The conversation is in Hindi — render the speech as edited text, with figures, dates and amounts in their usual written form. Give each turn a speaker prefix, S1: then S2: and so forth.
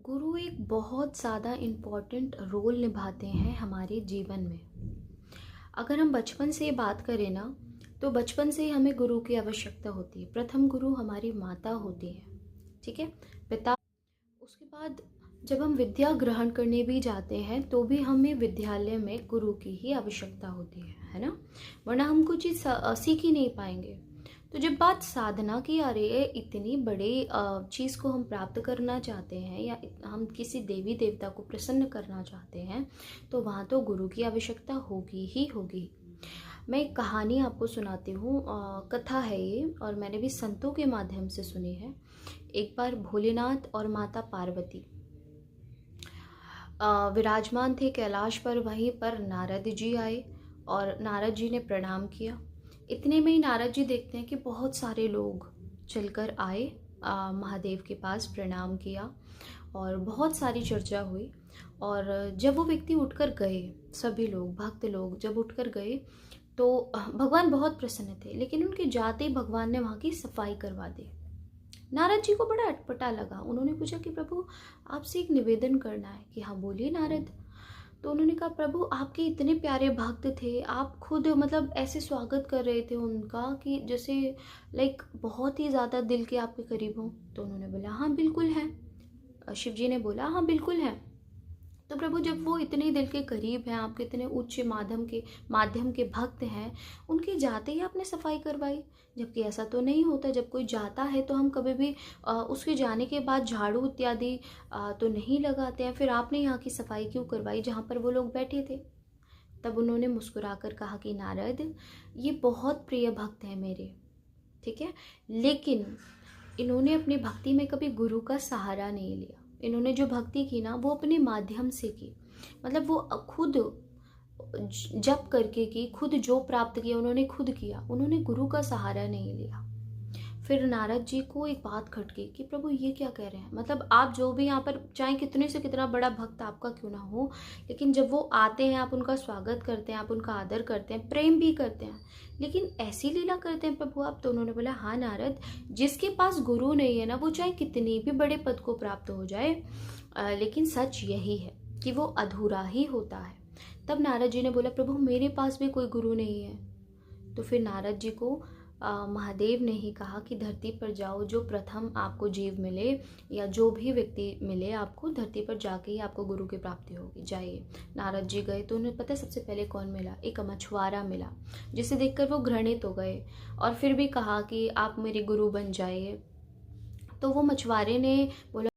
S1: गुरु एक बहुत ज़्यादा इम्पॉर्टेंट रोल निभाते हैं हमारे जीवन में। अगर हम बचपन से बात करें ना, तो बचपन से ही हमें गुरु की आवश्यकता होती है। प्रथम गुरु हमारी माता होती है, ठीक है, पिता। उसके बाद जब हम विद्या ग्रहण करने भी जाते हैं तो भी हमें विद्यालय में गुरु की ही आवश्यकता होती है ना। वरना हम कुछ चीज़ सीख ही नहीं पाएंगे। तो जब बात साधना की आ रही है, इतनी बड़ी चीज़ को हम प्राप्त करना चाहते हैं या हम किसी देवी देवता को प्रसन्न करना चाहते हैं, तो वहाँ तो गुरु की आवश्यकता होगी ही होगी। मैं एक कहानी आपको सुनाती हूँ, कथा है ये, और मैंने भी संतों के माध्यम से सुनी है। एक बार भोलेनाथ और माता पार्वती विराजमान थे कैलाश पर। वहीं पर नारद जी आए और नारद जी ने प्रणाम किया। इतने में ही नारद जी देखते हैं कि बहुत सारे लोग चलकर आए, महादेव के पास प्रणाम किया और बहुत सारी चर्चा हुई। और जब वो व्यक्ति उठकर गए, सभी लोग भक्त लोग जब उठकर गए, तो भगवान बहुत प्रसन्न थे, लेकिन उनके जाते ही भगवान ने वहाँ की सफाई करवा दी। नारद जी को बड़ा अटपटा लगा। उन्होंने पूछा कि प्रभु, आपसे एक निवेदन करना है। कि हाँ बोलिए नारद। तो उन्होंने कहा, प्रभु आपके इतने प्यारे भक्त थे, आप खुद मतलब ऐसे स्वागत कर रहे थे उनका कि जैसे लाइक बहुत ही ज़्यादा दिल के आपके करीब हो। तो उन्होंने बोला हाँ बिल्कुल है। शिव जी ने बोला हाँ बिल्कुल है। तो प्रभु जब वो इतने दिल के करीब हैं, आपके इतने उच्च माध्यम के भक्त हैं, उनके जाते ही आपने सफाई करवाई। जबकि ऐसा तो नहीं होता। जब कोई जाता है तो हम कभी भी उसके जाने के बाद झाड़ू इत्यादि तो नहीं लगाते हैं। फिर आपने यहाँ की सफाई क्यों करवाई जहाँ पर वो लोग बैठे थे? तब उन्होंने मुस्कुराकर कहा कि नारद, ये बहुत प्रिय भक्त हैं मेरे, ठीक है, लेकिन इन्होंने अपनी भक्ति में कभी गुरु का सहारा नहीं लिया। इन्होंने जो भक्ति की ना, वो अपने माध्यम से की। मतलब वो खुद जप करके की, खुद जो प्राप्त किया उन्होंने खुद किया, उन्होंने गुरु का सहारा नहीं लिया। फिर नारद जी को एक बात खटकी कि प्रभु ये क्या कह रहे हैं। मतलब आप जो भी यहाँ पर, चाहे कितने से कितना बड़ा भक्त आपका क्यों ना हो, लेकिन जब वो आते हैं आप उनका स्वागत करते हैं, आप उनका आदर करते हैं, प्रेम भी करते हैं, लेकिन ऐसी लीला करते हैं प्रभु आप। तो उन्होंने बोला हाँ नारद, जिसके पास गुरु नहीं है ना, वो चाहे कितनी भी बड़े पद को प्राप्त हो जाए, लेकिन सच यही है कि वो अधूरा ही होता है। तब नारद जी ने बोला, प्रभु मेरे पास भी कोई गुरु नहीं है। तो फिर नारद जी को महादेव ने ही कहा कि धरती पर जाओ, जो प्रथम आपको जीव मिले या जो भी व्यक्ति मिले आपको, धरती पर जाके ही आपको गुरु की प्राप्ति होगी, जाइए। नारद जी गए तो उन्हें पता है सबसे पहले कौन मिला? एक मछुआरा मिला, जिसे देखकर वो घृणित हो गए और फिर भी कहा कि आप मेरे गुरु बन जाइए। तो वो मछुआरे ने बोला